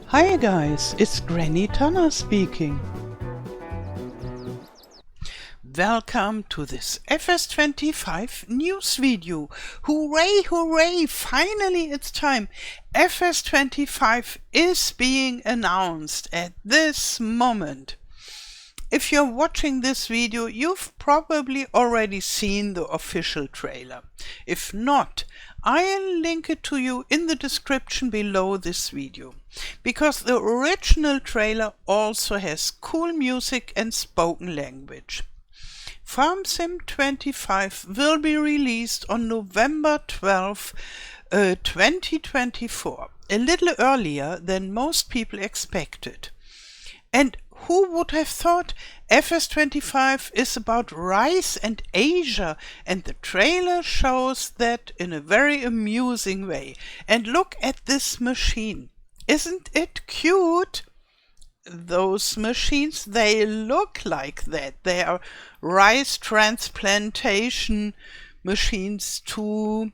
Hi guys, it's Granny Tanner speaking. Welcome to this FS25 news video. Hooray, hooray, finally it's time. FS25 is being announced at this moment. If you're watching this video, you've probably already seen the official trailer. If not, I'll link it to you in the description below this video, because the original trailer also has cool music and spoken language. FarmSim 25 will be released on November 12, 2024, a little earlier than most people expected. And who would have thought FS25 is about rice and Asia, and the trailer shows that in a very amusing way. And look at this machine. Isn't it cute? Those machines, they look like that. They are rice transplantation machines to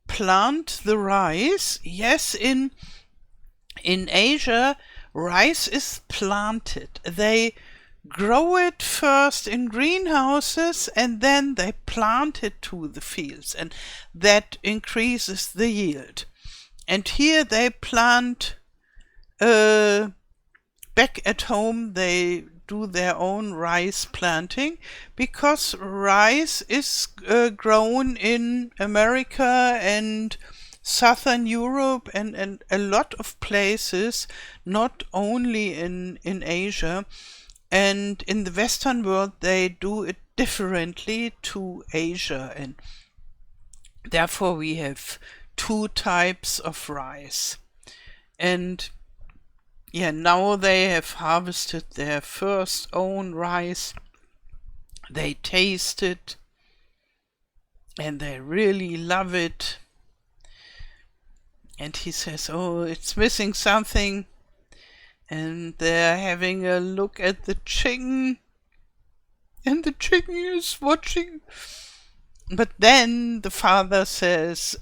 plant the rice. Yes, in Asia, rice is planted. They grow it first in greenhouses and then they plant it to the fields, and that increases the yield. And here they plant back at home, they do their own rice planting, because rice is grown in America and Southern Europe and a lot of places, not only in Asia. And in the Western world they do it differently to Asia, and therefore we have two types of rice. And yeah, now they have harvested their first own rice. They taste it and they really love it. And he says, oh, it's missing something. And they're having a look at the chicken. And the chicken is watching. But then the father says,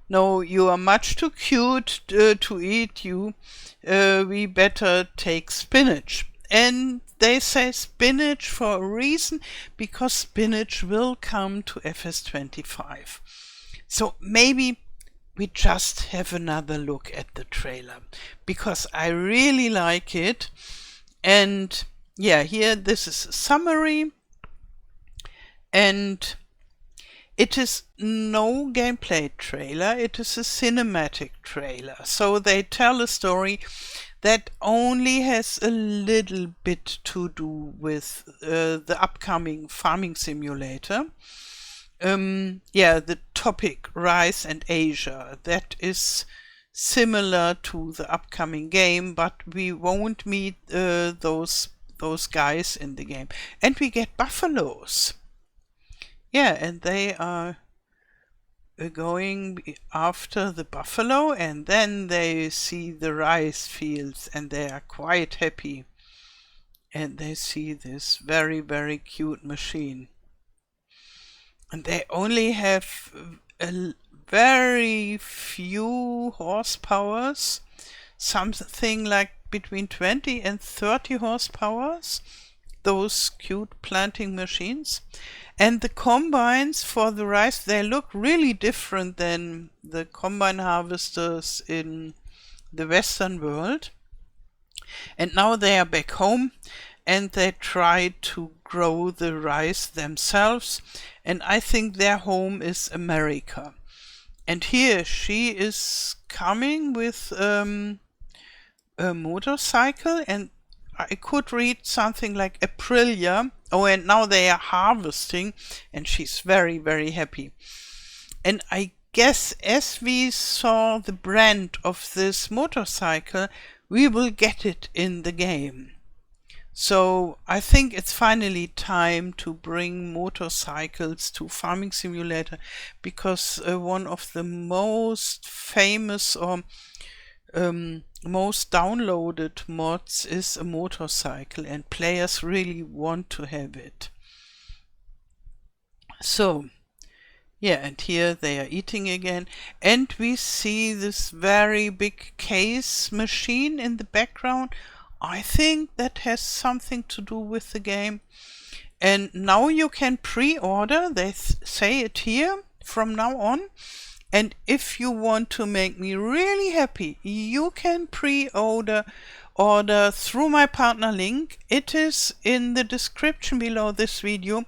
no, you are much too cute to eat you. We better take spinach. And they say spinach for a reason, because spinach will come to FS25. So maybe we just have another look at the trailer, because I really like it. And yeah, here this is a summary, and it is no gameplay trailer, it is a cinematic trailer. So they tell a story that only has a little bit to do with the upcoming farming simulator. Yeah, the topic rice and Asia, that is similar to the upcoming game, but we won't meet those guys in the game. And we get buffaloes. Yeah, and they are going after the buffalo, and then they see the rice fields and they are quite happy. And they see this very, very cute machine. And they only have a very few horsepowers, something like between 20 and 30 horsepowers, those cute planting machines. And the combines for the rice, they look really different than the combine harvesters in the Western world. And now they are back home and they try to grow the rice themselves. And I think their home is America. And here she is coming with a motorcycle, and I could read something like Aprilia. Oh, and now they are harvesting, and she's very, very happy. And I guess as we saw the brand of this motorcycle, we will get it in the game. So I think it's finally time to bring motorcycles to Farming Simulator, because one of the most famous or most downloaded mods is a motorcycle, and players really want to have it. So Yeah, and here they are eating again. And we see this very big case machine in the background. I think that has something to do with the game. And now you can pre-order, they say it here, from now on. And if you want to make me really happy, you can pre-order through my partner link. It is in the description below this video,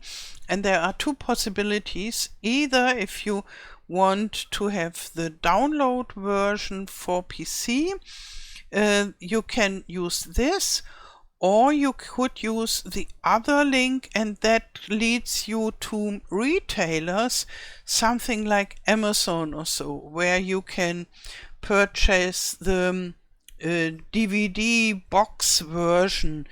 and there are two possibilities. Either if you want to have the download version for PC, you can use this, or you could use the other link, and that leads you to retailers, something like Amazon or so, where you can purchase the DVD box version.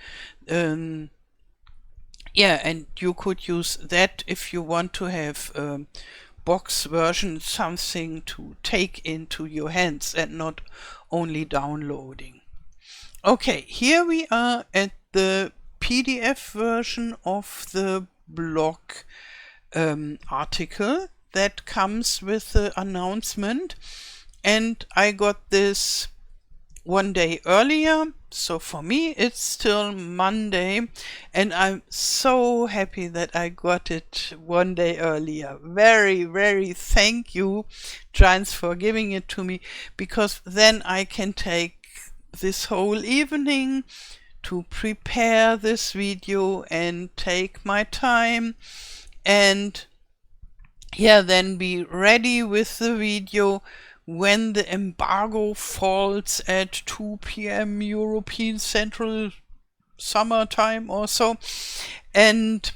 Yeah, and you could use that if you want to have box version, something to take into your hands and not only downloading. Okay, here we are at the PDF version of the blog article that comes with the announcement, and I got this one day earlier, so for me it's still Monday, and I'm so happy that I got it one day earlier. Very, very thank you, Giants, for giving it to me, because then I can take this whole evening to prepare this video and take my time, and yeah, then be ready with the video when the embargo falls at 2 p.m. European Central Summer Time or so. And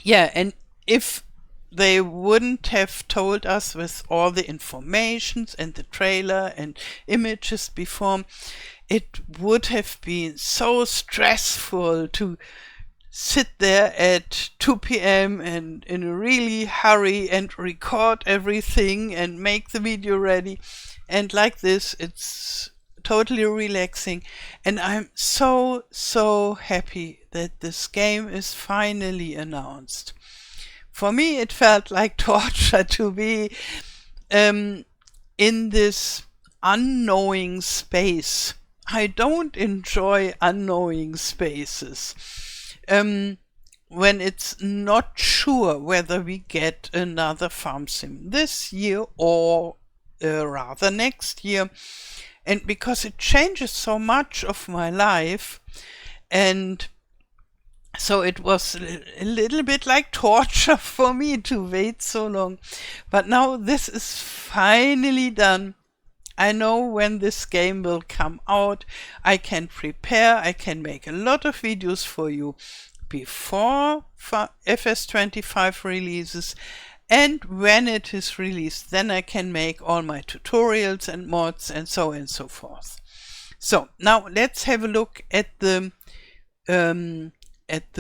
yeah, and if they wouldn't have told us with all the informations and the trailer and images before, it would have been so stressful to sit there at 2 p.m. and in a really hurry and record everything and make the video ready. And like this, it's totally relaxing. And I'm so happy that this game is finally announced. For me, it felt like torture to be in this unknowing space. I don't enjoy unknowing spaces. When it's not sure whether we get another FarmSim this year or rather next year. And because it changes so much of my life, and so it was a little bit like torture for me to wait so long. But now this is finally done. I know when this game will come out. I can prepare. I can make a lot of videos for you before FS25 releases. And when it is released, then I can make all my tutorials and mods and so on and so forth. So now let's have a look at the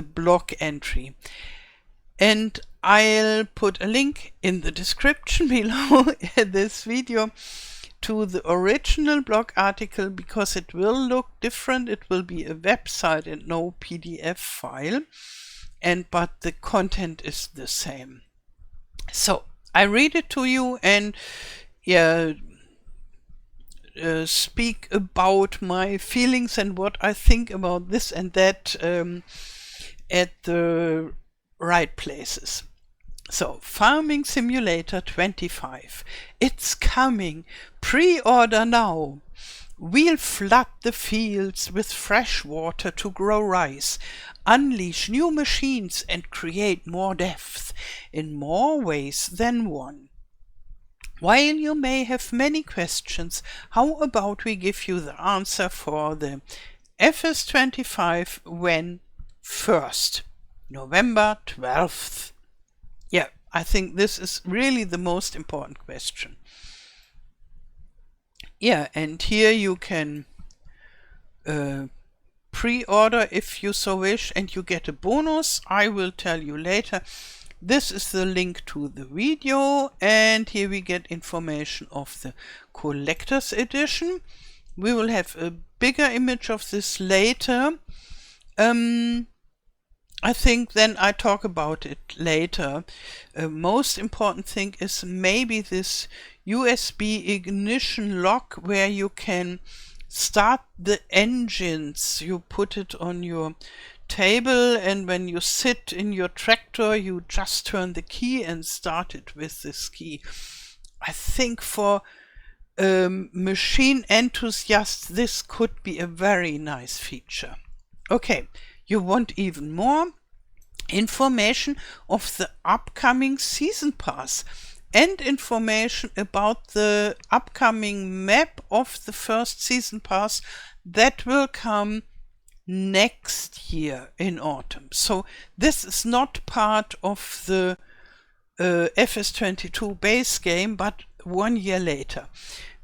blog entry, and I'll put a link in the description below this video to the original blog article, because it will look different. It will be a website and no PDF file, but the content is the same. So I read it to you and speak about my feelings and what I think about this and that at the right places. So, Farming Simulator 25. It's coming. Pre-order now. We'll flood the fields with fresh water to grow rice, unleash new machines and create more depth in more ways than one. While you may have many questions, how about we give you the answer for the FS25 when first? November 12th. Yeah, I think this is really the most important question. Yeah, and here you can pre-order if you so wish, and you get a bonus. I will tell you later. This is the link to the video, and here we get information of the collector's edition. We will have a bigger image of this later. I think then I talk about it later. Most important thing is maybe this USB ignition lock where you can start the engines. You put it on your table, and when you sit in your tractor you just turn the key and start it with this key. I think for machine enthusiasts this could be a very nice feature. Okay, you want even more information of the upcoming season pass and information about the upcoming map of the first season pass that will come next year in autumn. So this is not part of the FS22 base game, but 1 year later.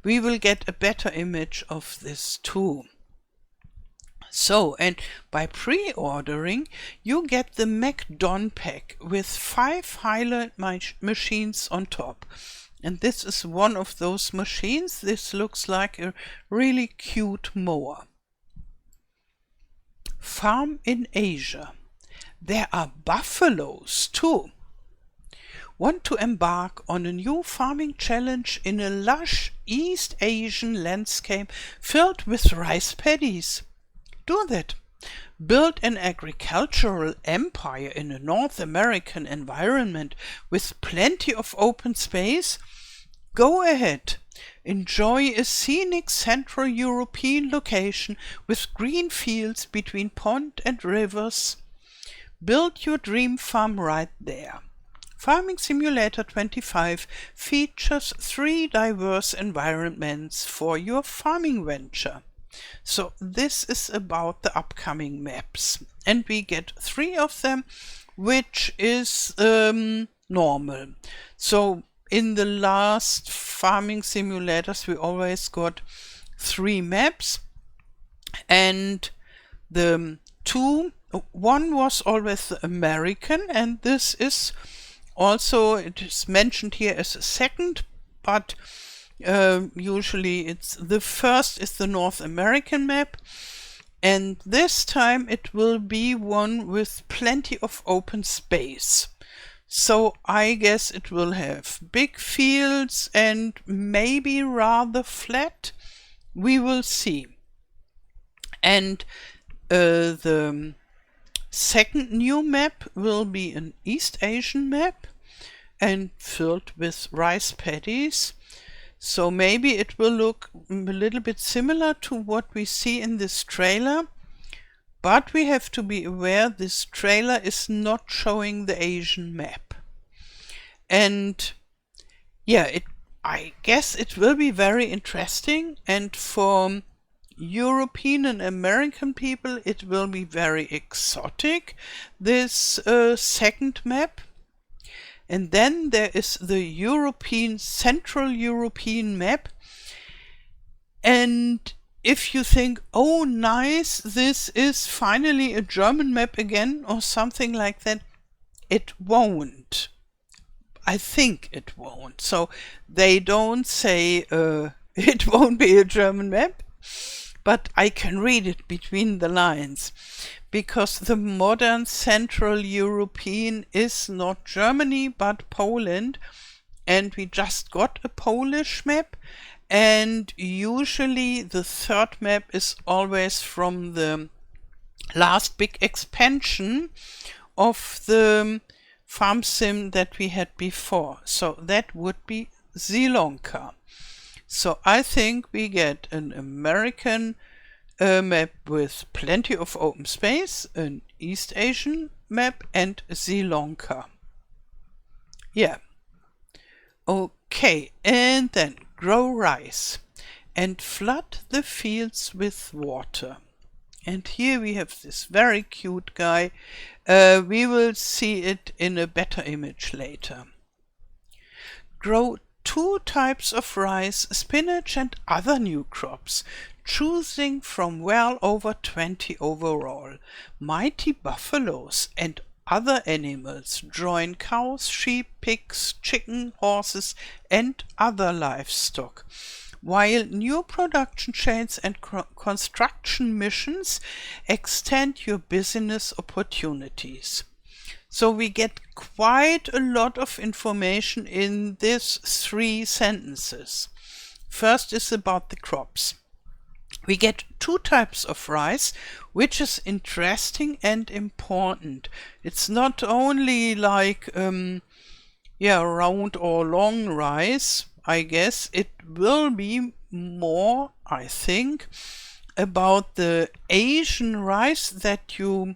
We will get a better image of this too. So, and by pre-ordering, you get the MacDon pack with 5 highlight machines on top. And this is one of those machines. This looks like a really cute mower. Farm in Asia. There are buffaloes too. Want to embark on a new farming challenge in a lush East Asian landscape filled with rice paddies? Do that. Build an agricultural empire in a North American environment with plenty of open space? Go ahead. Enjoy a scenic Central European location with green fields between pond and rivers. Build your dream farm right there. Farming Simulator 25 features 3 diverse environments for your farming venture. So this is about the upcoming maps, and we get 3 of them, which is normal. So in the last farming simulators we always got 3 maps, and the one was always the American, and this is also, it is mentioned here as a second, but usually it's the first is the North American map, and this time it will be one with plenty of open space. So I guess it will have big fields and maybe rather flat. We will see. And the second new map will be an East Asian map and filled with rice paddies. So maybe it will look a little bit similar to what we see in this trailer, but we have to be aware this trailer is not showing the Asian map. And yeah, I guess it will be very interesting, and for European and American people it will be very exotic, this second map. And then there is the Central European map. And if you think, oh nice, this is finally a German map again or something like that, it won't. I think it won't. So they don't say it won't be a German map, but I can read it between the lines. Because the modern Central European is not Germany but Poland, and we just got a Polish map, and usually the third map is always from the last big expansion of the FarmSim that we had before. So that would be Sri Lanka. So I think we get an American map with plenty of open space, an East Asian map, and Sri Lanka. Yeah. Okay, and then grow rice and flood the fields with water. And here we have this very cute guy. We will see it in a better image later. Grow 2 types of rice, spinach, and other new crops, choosing from well over 20 overall. Mighty buffaloes and other animals join cows, sheep, pigs, chicken, horses, and other livestock. while new production chains and construction missions extend your business opportunities. So we get quite a lot of information in these 3 sentences. First is about the crops. We get 2 types of rice, which is interesting and important. It's not only like round or long rice. I guess it will be more, I think, about the Asian rice that you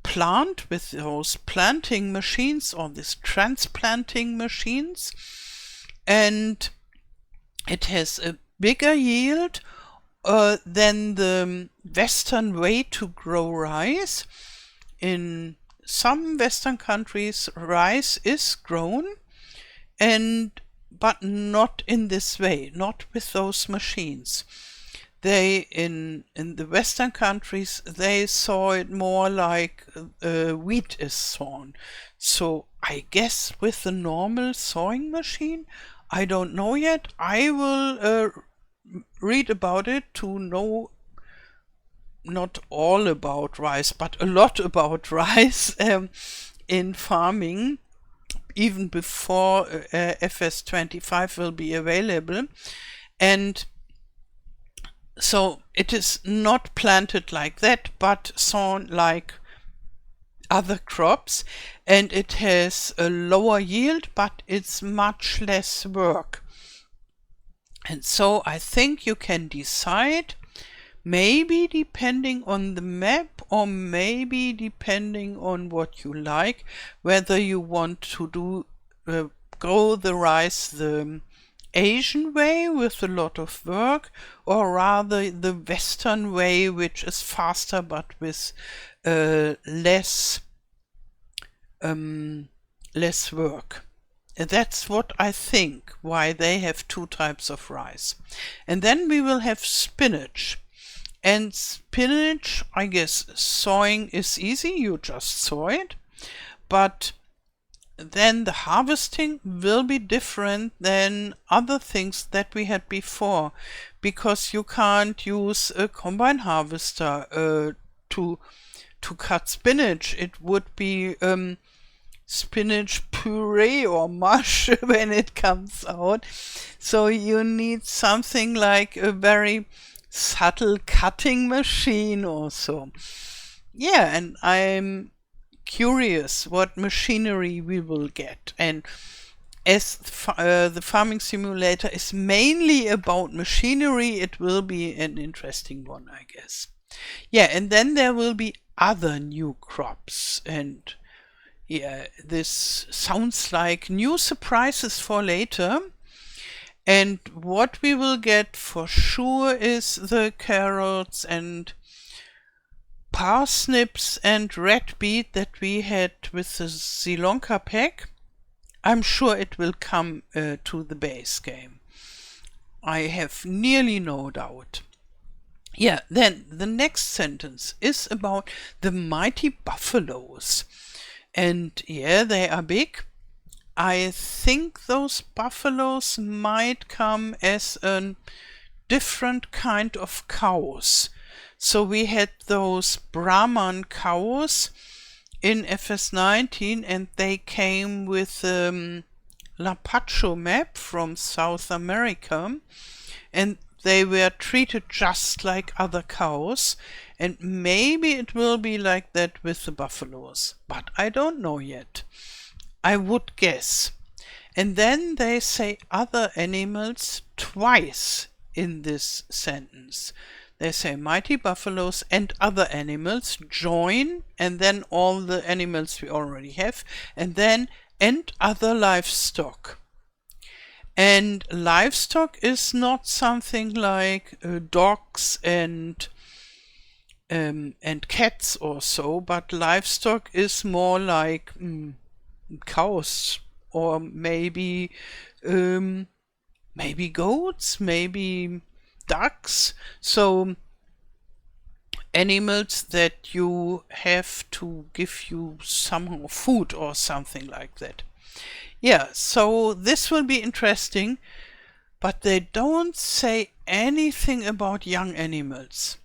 plant with those planting machines or these transplanting machines, and it has a bigger yield than the Western way to grow rice. In some Western countries, rice is grown, but not in this way, not with those machines. They in the Western countries, they saw it more like wheat is sown. So I guess with the normal sowing machine, I don't know yet. I will read about it to know not all about rice, but a lot about rice in farming, even before FS25 will be available. And so it is not planted like that, but sown like other crops, and it has a lower yield, but it's much less work. And so I think you can decide, maybe depending on the map or maybe depending on what you like, whether you want to grow the rice the Asian way with a lot of work, or rather the Western way, which is faster but with less work. That's what I think, why they have 2 types of rice. And then we will have spinach. And spinach, I guess sowing is easy, you just sow it. But then the harvesting will be different than other things that we had before, because you can't use a combine harvester to cut spinach. It would be spinach puree or mush when it comes out. So you need something like a very subtle cutting machine or so. Yeah, and I'm curious what machinery we will get. And as the farming simulator is mainly about machinery, it will be an interesting one, I guess. Yeah, and then there will be other new crops, and yeah, this sounds like new surprises for later. And what we will get for sure is the carrots and parsnips and red beet that we had with the Sri Lanka pack. I'm sure it will come to the base game. I have nearly no doubt. Yeah, then the next sentence is about the mighty buffaloes. And yeah, they are big. I think those buffaloes might come as a different kind of cows. So we had those Brahman cows in FS19, and they came with Lapacho map from South America, and they were treated just like other cows, and maybe it will be like that with the buffaloes, but I don't know yet. I would guess. And then they say other animals twice in this sentence. They say mighty buffaloes and other animals join, and then all the animals we already have, and then and other livestock. And livestock is not something like dogs and cats or so, but livestock is more like cows, or maybe goats, maybe ducks. So animals that you have to give you somehow food or something like that. Yeah, so this will be interesting. but they don't say anything about young animals.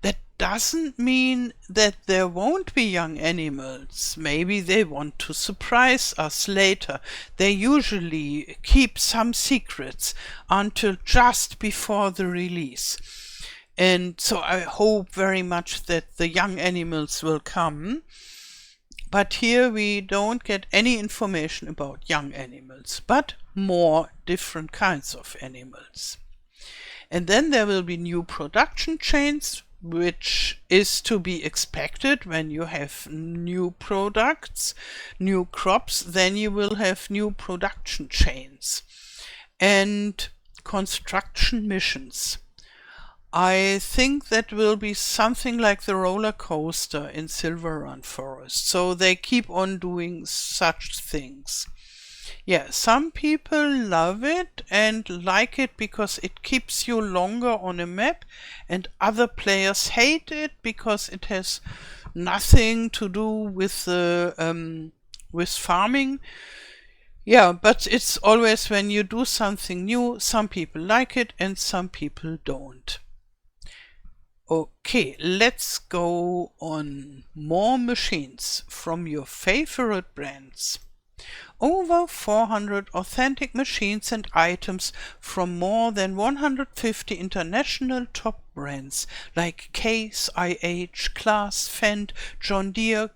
That doesn't mean that there won't be young animals. Maybe they want to surprise us later. They usually keep some secrets until just before the release. And so I hope very much that the young animals will come. But here we don't get any information about young animals, but more different kinds of animals. And then there will be new production chains, which is to be expected when you have new products, new crops, then you will have new production chains. And construction missions. I think that will be something like the roller coaster in Silver Run Forest. So they keep on doing such things. Yeah, some people love it and like it because it keeps you longer on a map, and other players hate it because it has nothing to do with farming. Yeah, but it's always when you do something new, some people like it and some people don't. Okay, let's go on more machines from your favorite brands. Over 400 authentic machines and items from more than 150 international top brands like Case, IH, Claas, Fendt, John Deere,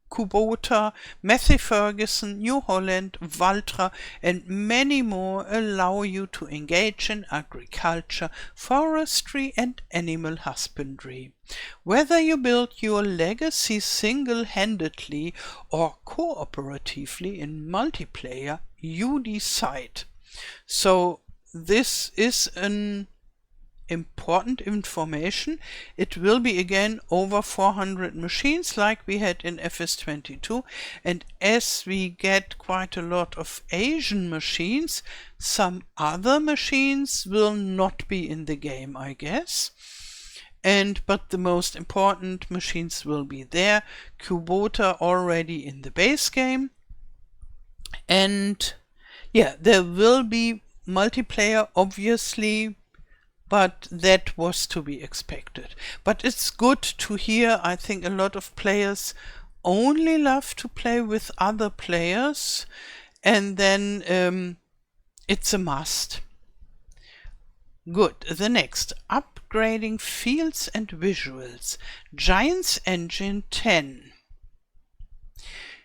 Kubota, Massey Ferguson, New Holland, Valtra and many more allow you to engage in agriculture, forestry and animal husbandry. Whether you build your legacy single-handedly or cooperatively in multiplayer, you decide. So this is an important information. It will be again over 400 machines like we had in FS22, and as we get quite a lot of Asian machines, some other machines will not be in the game, I guess. But the most important machines will be there. Kubota already in the base game. And yeah, there will be multiplayer, obviously, but that was to be expected. But it's good to hear. I think a lot of players only love to play with other players, and then it's a must. Good. The next, upgrading fields and visuals. Giants Engine 10.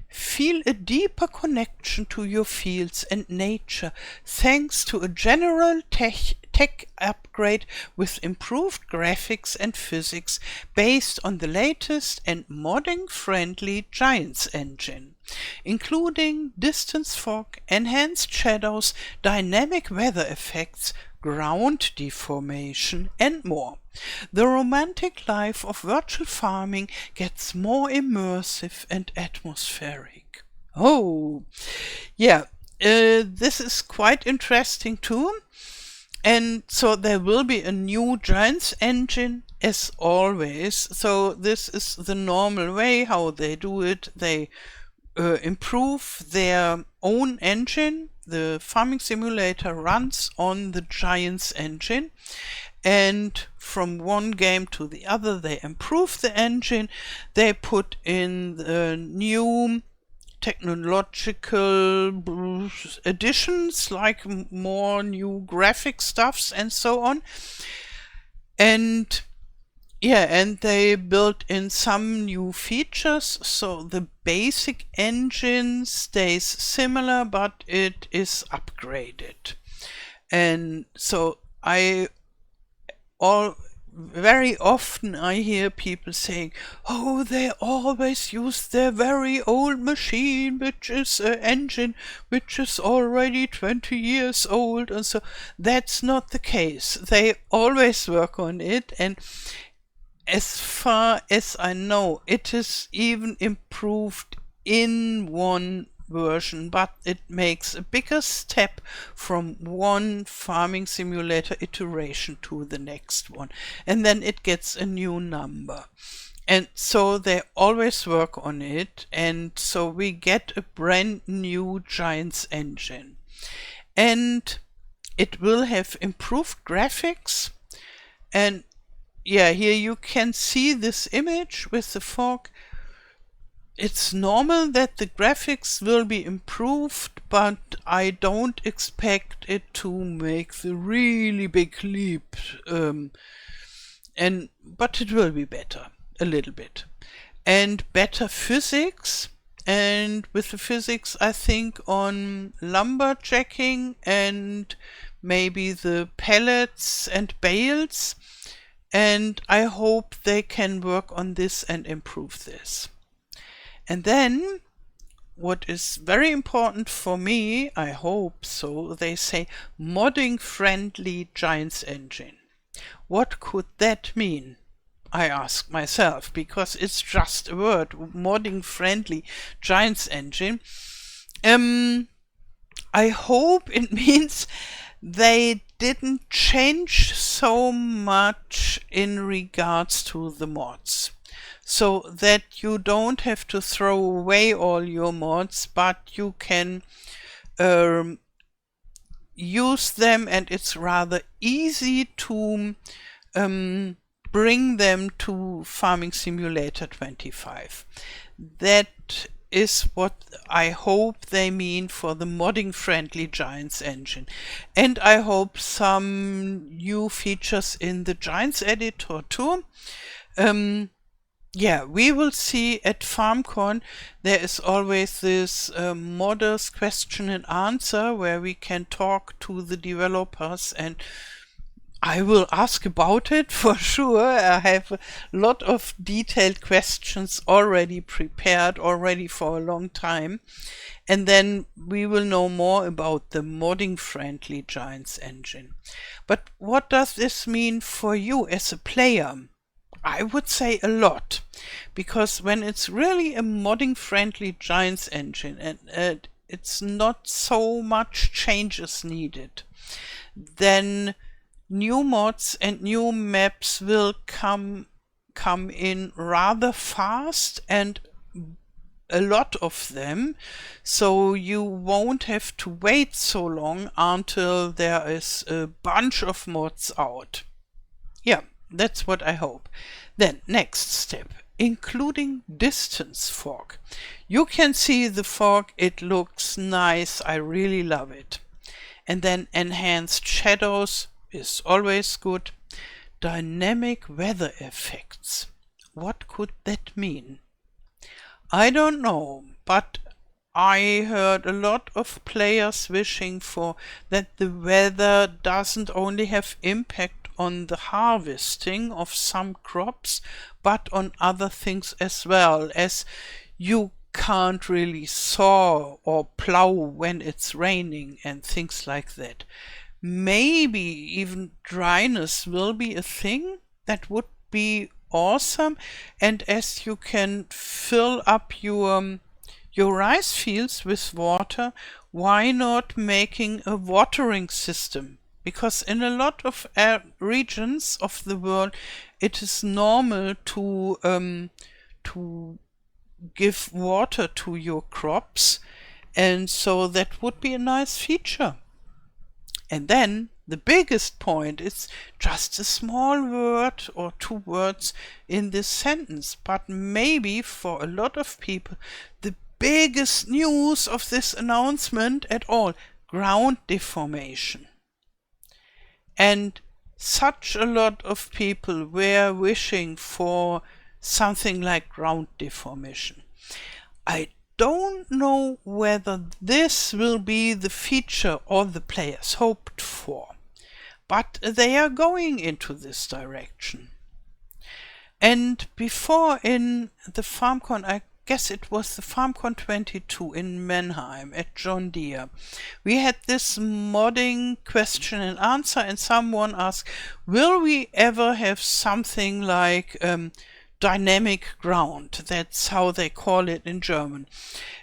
Feel a deeper connection to your fields and nature thanks to a general tech upgrade with improved graphics and physics based on the latest and modding-friendly Giants engine, including distance fog, enhanced shadows, dynamic weather effects, ground deformation and more. The romantic life of virtual farming gets more immersive and atmospheric. Oh, yeah, this is quite interesting too. And so there will be a new Giants engine as always. So this is the normal way how they do it. They improve their own engine. The farming simulator runs on the Giants engine, and from one game to the other they improve the engine. They put in the new technological additions like more new graphic stuffs and so on. And yeah, and they built in some new features, so the basic engine stays similar, but it is upgraded. And so very often I hear people saying, oh, they always use their very old machine, which is an engine which is already 20 years old, and so that's not the case. They always work on it, and as far as I know, it is even improved in one version, but it makes a bigger step from one farming simulator iteration to the next one, and then it gets a new number. And so they always work on it, and so we get a brand new Giants engine. And it will have improved graphics. And yeah, here you can see this image with the fog. It's normal that the graphics will be improved, but I don't expect it to make the really big leap. But it will be better, a little bit. And better physics. And with the physics, I think on lumberjacking and maybe the pallets and bales. And I hope they can work on this and improve this. And then, what is very important for me, I hope so, they say modding-friendly Giants engine. What could that mean? I ask myself, because it's just a word, modding-friendly Giants engine. I hope it means they didn't change so much in regards to the mods, so that you don't have to throw away all your mods, but you can use them, and it's rather easy to bring them to Farming Simulator 25. That is what I hope they mean for the modding-friendly Giants engine. And I hope some new features in the Giants editor too. Yeah, we will see at FarmCon. There is always this modders question and answer where we can talk to the developers, and I will ask about it for sure. I have a lot of detailed questions already prepared already for a long time. And then we will know more about the modding-friendly Giants engine. But what does this mean for you as a player? I would say a lot, because when it's really a modding-friendly Giants engine and it's not so much changes needed, then new mods and new maps will come in rather fast, and a lot of them, so you won't have to wait so long until there is a bunch of mods out. Yeah, that's what I hope. Then next step, including distance fog. You can see the fog, it looks nice, I really love it. And then enhanced shadows is always good. Dynamic weather effects. What could that mean? I don't know, but I heard a lot of players wishing for that the weather doesn't only have impact on the harvesting of some crops, but on other things as well, as you can't really sow or plow when it's raining and things like that. Maybe even dryness will be a thing. That would be awesome. And as you can fill up your rice fields with water, why not making a watering system? Because in a lot of regions of the world, it is normal to give water to your crops, and so that would be a nice feature. And then the biggest point is just a small word or two words in this sentence, but maybe for a lot of people the biggest news of this announcement at all: ground deformation. And such a lot of people were wishing for something like ground deformation. I don't know whether this will be the feature all the players hoped for, but they are going into this direction. And before, in the FarmCon, I guess it was the FarmCon 22 in Mannheim at John Deere, we had this modding question and answer, and someone asked, will we ever have something like dynamic ground? That's how they call it in German.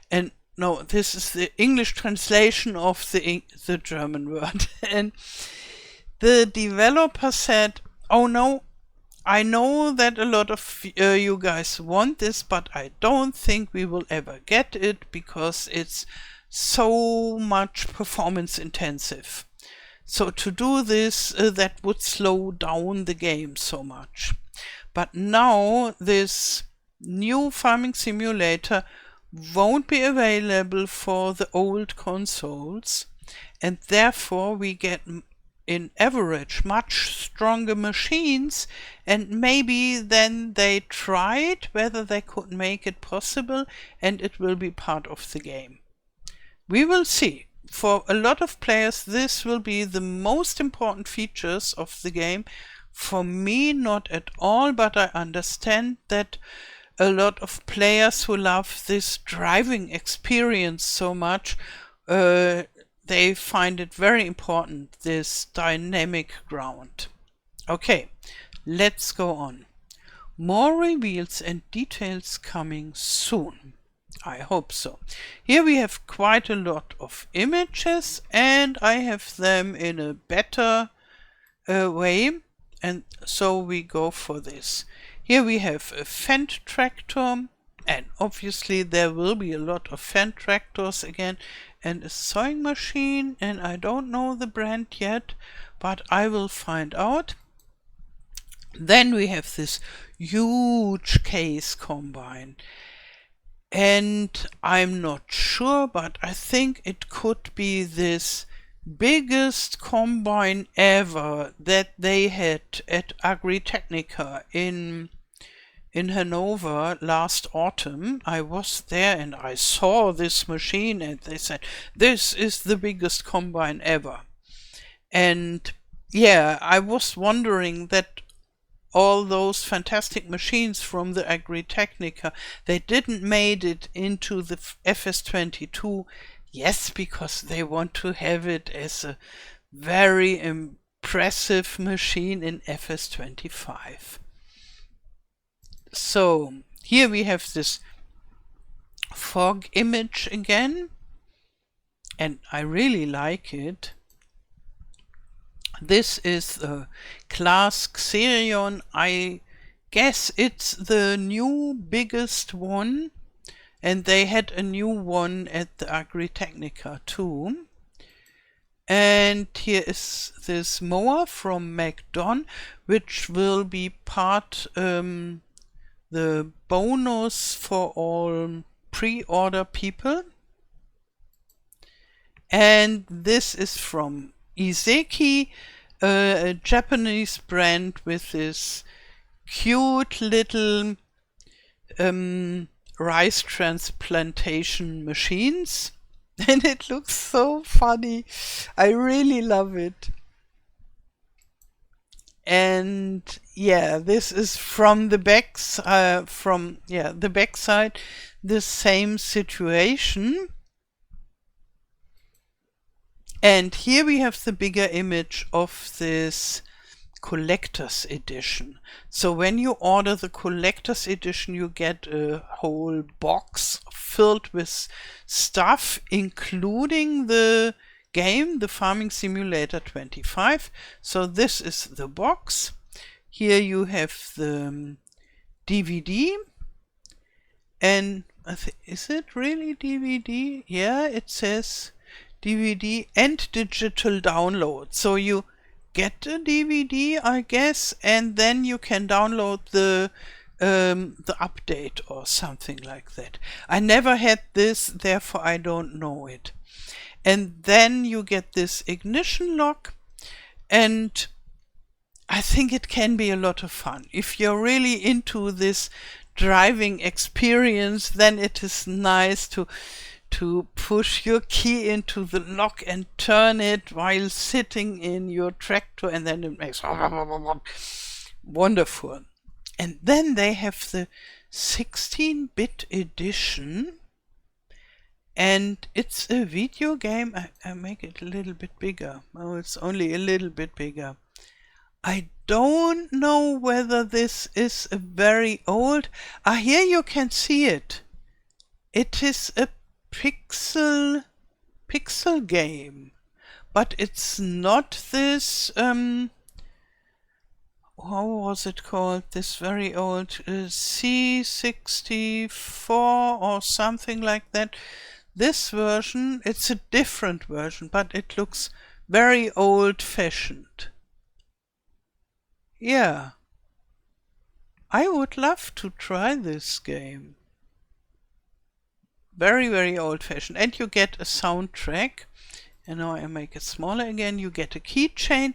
And no, this is the English translation of the German word. And the developer said, oh no, I know that a lot of you guys want this, but I don't think we will ever get it because it's so much performance intensive. So to do this, that would slow down the game so much. But now this new farming simulator won't be available for the old consoles, and therefore we get in average much stronger machines, and maybe then they tried whether they could make it possible and it will be part of the game. We will see. For a lot of players this will be the most important features of the game. For me, not at all, but I understand that a lot of players who love this driving experience so much, they find it very important, this dynamic ground. Okay, let's go on. More reveals and details coming soon. I hope so. Here we have quite a lot of images, and I have them in a better way, and so we go for this. Here we have a Fendt tractor, and obviously there will be a lot of Fendt tractors again, and a sewing machine, and I don't know the brand yet, but I will find out. Then we have this huge case combine, and I'm not sure, but I think it could be this biggest combine ever that they had at Agritechnica in Hanover last autumn. I was there and I saw this machine, and they said this is the biggest combine ever. And yeah, I was wondering that all those fantastic machines from the Agritechnica, they didn't made it into the FS22. Yes, because they want to have it as a very impressive machine in FS25. So here we have this fog image again, and I really like it. This is the class Xerion. I guess it's the new biggest one, and they had a new one at the Agritechnica too. And here is this mower from MacDon, which will be part the bonus for all pre-order people. And this is from Iseki, a Japanese brand with this cute little rice transplantation machines. And it looks so funny. I really love it. And yeah, this is from the backs, the back side, the same situation. And here we have the bigger image of this collector's edition. So when you order the collector's edition, you get a whole box filled with stuff, including the game, the Farming Simulator 25. So this is the box. Here you have the DVD, and is it really DVD? Yeah, it says DVD and digital download. So you get a DVD, I guess, and then you can download the update or something like that. I never had this, therefore I don't know it. And then you get this ignition lock, and I think it can be a lot of fun. If you're really into this driving experience, then it is nice to push your key into the lock and turn it while sitting in your tractor, and then it makes wonderful. And then they have the 16-bit edition, and it's a video game. I make it a little bit bigger. Oh, it's only a little bit bigger. I don't know whether this is a very old. Here you can see it. It is a pixel game, but it's not this how was it called, this very old C64 or something like that. This version, it's a different version, but it looks Very old-fashioned. Yeah, I would love to try this game. Very, very old-fashioned. And you get a soundtrack. And now I make it smaller again. You get a keychain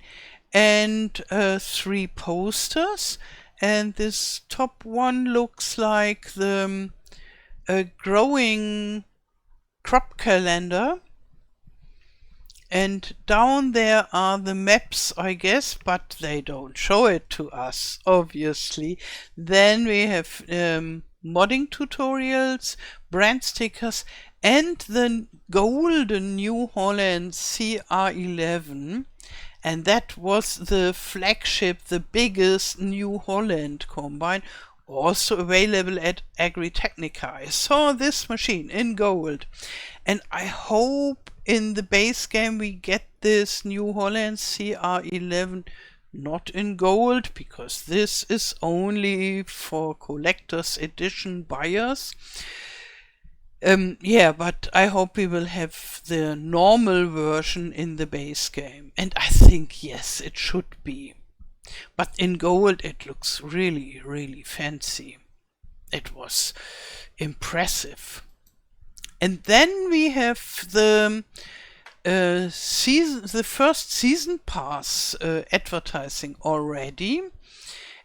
and 3 posters. And this top one looks like the growing crop calendar. And down there are the maps, I guess, but they don't show it to us, obviously. Then we have modding tutorials, brand stickers, and the golden New Holland CR11. And that was the flagship, the biggest New Holland combine, also available at Agritechnica. I saw this machine in gold, and I hope in the base game we get this New Holland CR11 not in gold, because this is only for collector's edition buyers. Yeah, but I hope we will have the normal version in the base game. And I think, yes, it should be. But in gold it looks really, really fancy. It was impressive. And then we have the first season pass advertising already.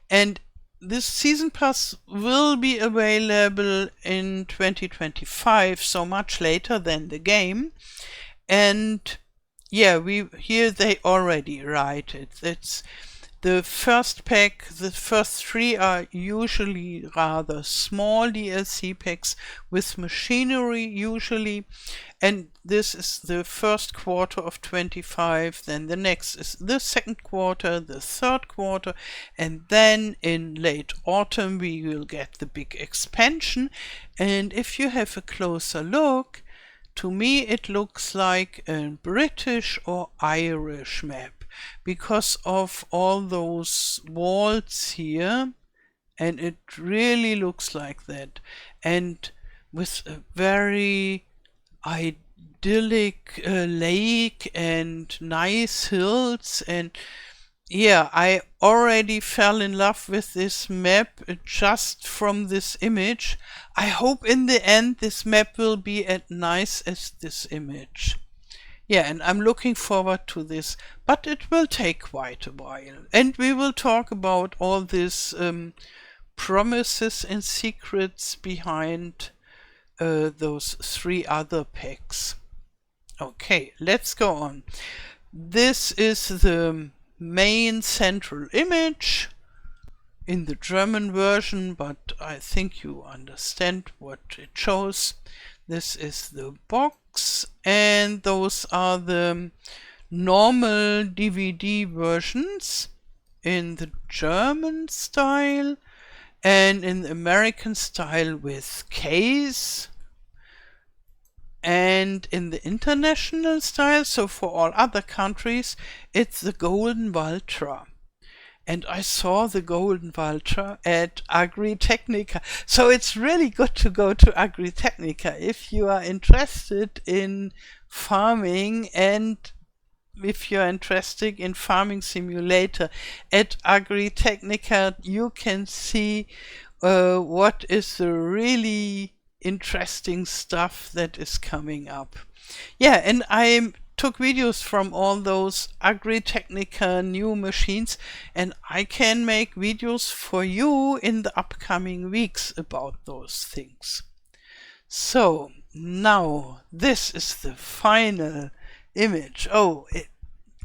And this season pass will be available in 2025, so much later than the game. And yeah, here they already write it. It's the first pack. The first 3 are usually rather small DLC packs with machinery usually, and this is the first quarter of 25. Then the next is the second quarter, the third quarter, and then in late autumn we will get the big expansion. And if you have a closer look, to me it looks like a British or Irish map, because of all those walls here, and it really looks like that, and with a very idyllic lake and nice hills. And yeah, I already fell in love with this map just from this image. I hope in the end this map will be as nice as this image. Yeah, and I'm looking forward to this, but it will take quite a while. And we will talk about all these promises and secrets behind those 3 other packs. Okay, let's go on. This is the main central image in the German version, but I think you understand what it shows. This is the box, and those are the normal DVD versions in the German style, and in the American style with case, and in the international style, so for all other countries, it's the Golden Valtra. And I saw the Golden Valtra at Agritechnica. So it's really good to go to Agritechnica if you are interested in farming, and if you're interested in Farming Simulator. At Agritechnica you can see what is the really interesting stuff that is coming up. Yeah, and I took videos from all those Agritechnica new machines, and I can make videos for you in the upcoming weeks about those things. So now this is the final image. Oh,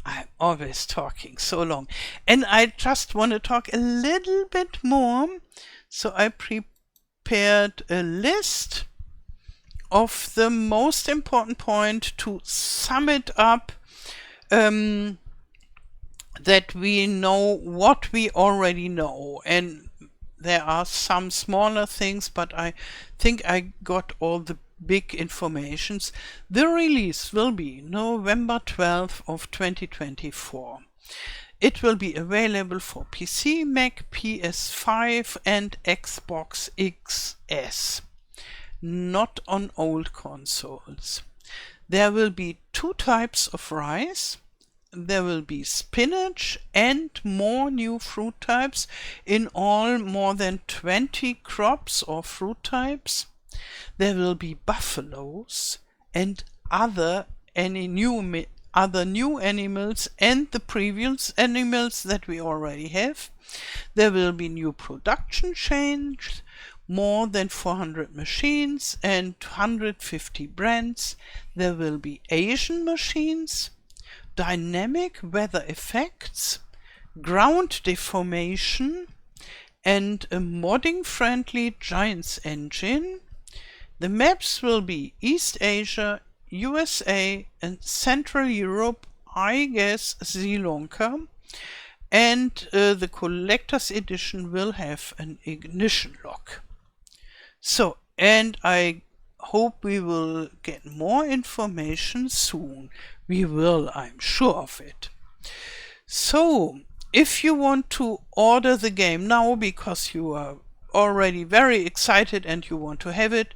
I'm always talking so long, and I just want to talk a little bit more. So I prepared a list of the most important point to sum it up, that we know what we already know. And there are some smaller things, but I think I got all the big informations. The release will be November 12th of 2024. It will be available for PC, Mac, PS5 and Xbox XS. Not on old consoles. There will be 2 types of rice, there will be spinach and more new fruit types, in all more than 20 crops or fruit types. There will be buffaloes and other new animals and the previous animals that we already have. There will be new production chains, more than 400 machines and 150 brands. There will be Asian machines, dynamic weather effects, ground deformation, and a modding-friendly Giants engine. The maps will be East Asia, USA, and Central Europe, I guess Sri Lanka. And the collector's edition will have an ignition lock. So, and I hope we will get more information soon. We will, I'm sure of it. So, if you want to order the game now because you are already very excited and you want to have it,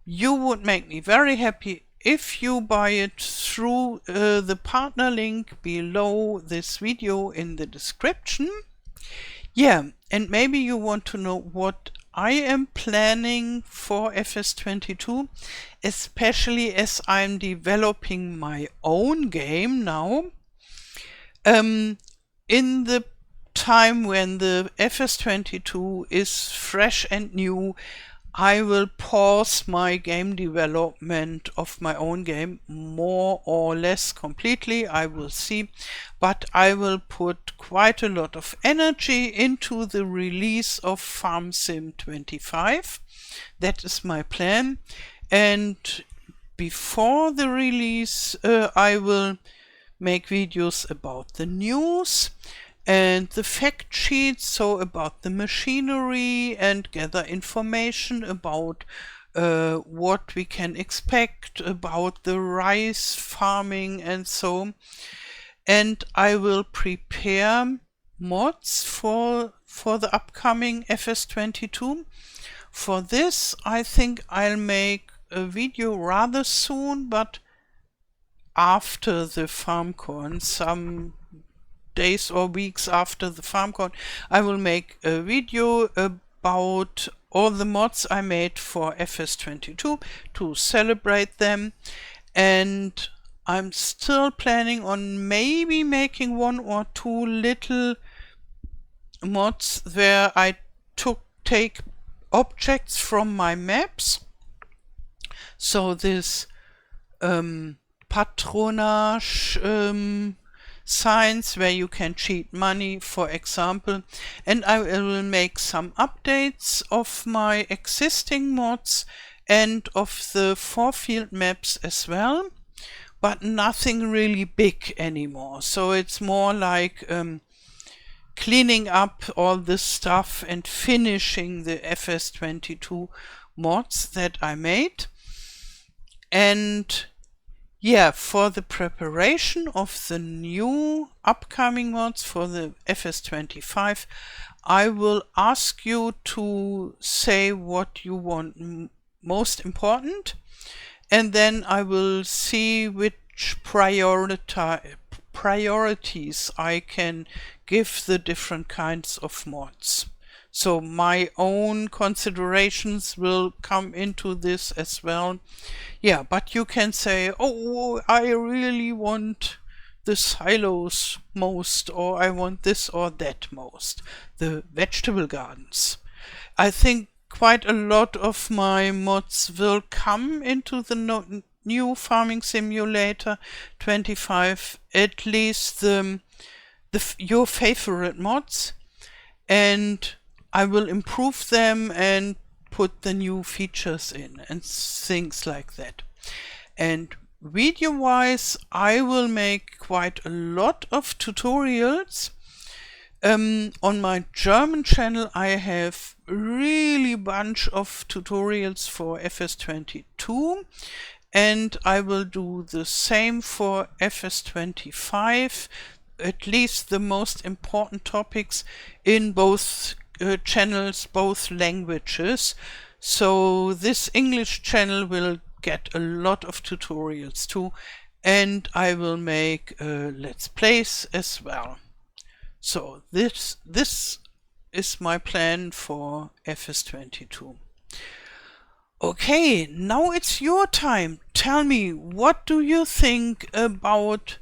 you would make me very happy if you buy it through the partner link below this video in the description. Yeah, and maybe you want to know what I am planning for FS22, especially as I'm developing my own game now. In the time when the FS22 is fresh and new, I will pause my game development of my own game more or less completely, I will see, but I will put quite a lot of energy into the release of FarmSim 25. That is my plan, and before the release I will make videos about the news and the fact sheets, so about the machinery, and gather information about what we can expect about the rice farming and so. And I will prepare mods for the upcoming FS22. For this, I think I'll make a video rather soon, but after the FarmCon, some days or weeks after the FarmCon, I will make a video about all the mods I made for FS22 to celebrate them. And I'm still planning on maybe making one or two little mods where I take objects from my maps. So this patronage signs where you can cheat money, for example, and I will make some updates of my existing mods and of the 4-field maps as well, but nothing really big anymore. So it's more like cleaning up all this stuff and finishing the FS22 mods that I made. And yeah, for the preparation of the new upcoming mods for the FS25, I will ask you to say what you want most important, and then I will see which priorities I can give the different kinds of mods. So my own considerations will come into this as well. Yeah, but you can say, oh, I really want the silos most, or I want this or that most. The vegetable gardens. I think quite a lot of my mods will come into the new Farming Simulator 25, at least your favorite mods, and I will improve them and put the new features in and things like that. And video-wise, I will make quite a lot of tutorials. On my German channel, I have really bunch of tutorials for FS22, and I will do the same for FS25, at least the most important topics in both channels, both languages. So this English channel will get a lot of tutorials too, and I will make Let's Plays as well. So this is my plan for FS22. Okay, now it's your time. Tell me, what do you think about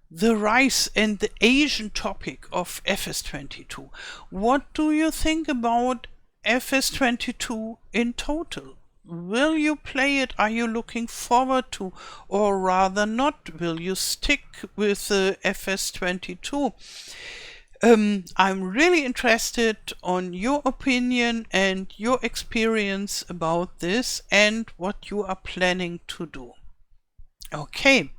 the rice and the Asian topic of FS22? What do you think about FS22 in total? Will you play it? Are you looking forward to, or rather not? Will you stick with the FS22? I'm really interested on your opinion and your experience about this and what you are planning to do. Okay,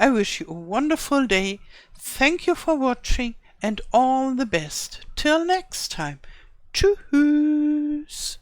I wish you a wonderful day. Thank you for watching and all the best. Till next time. Tschüss.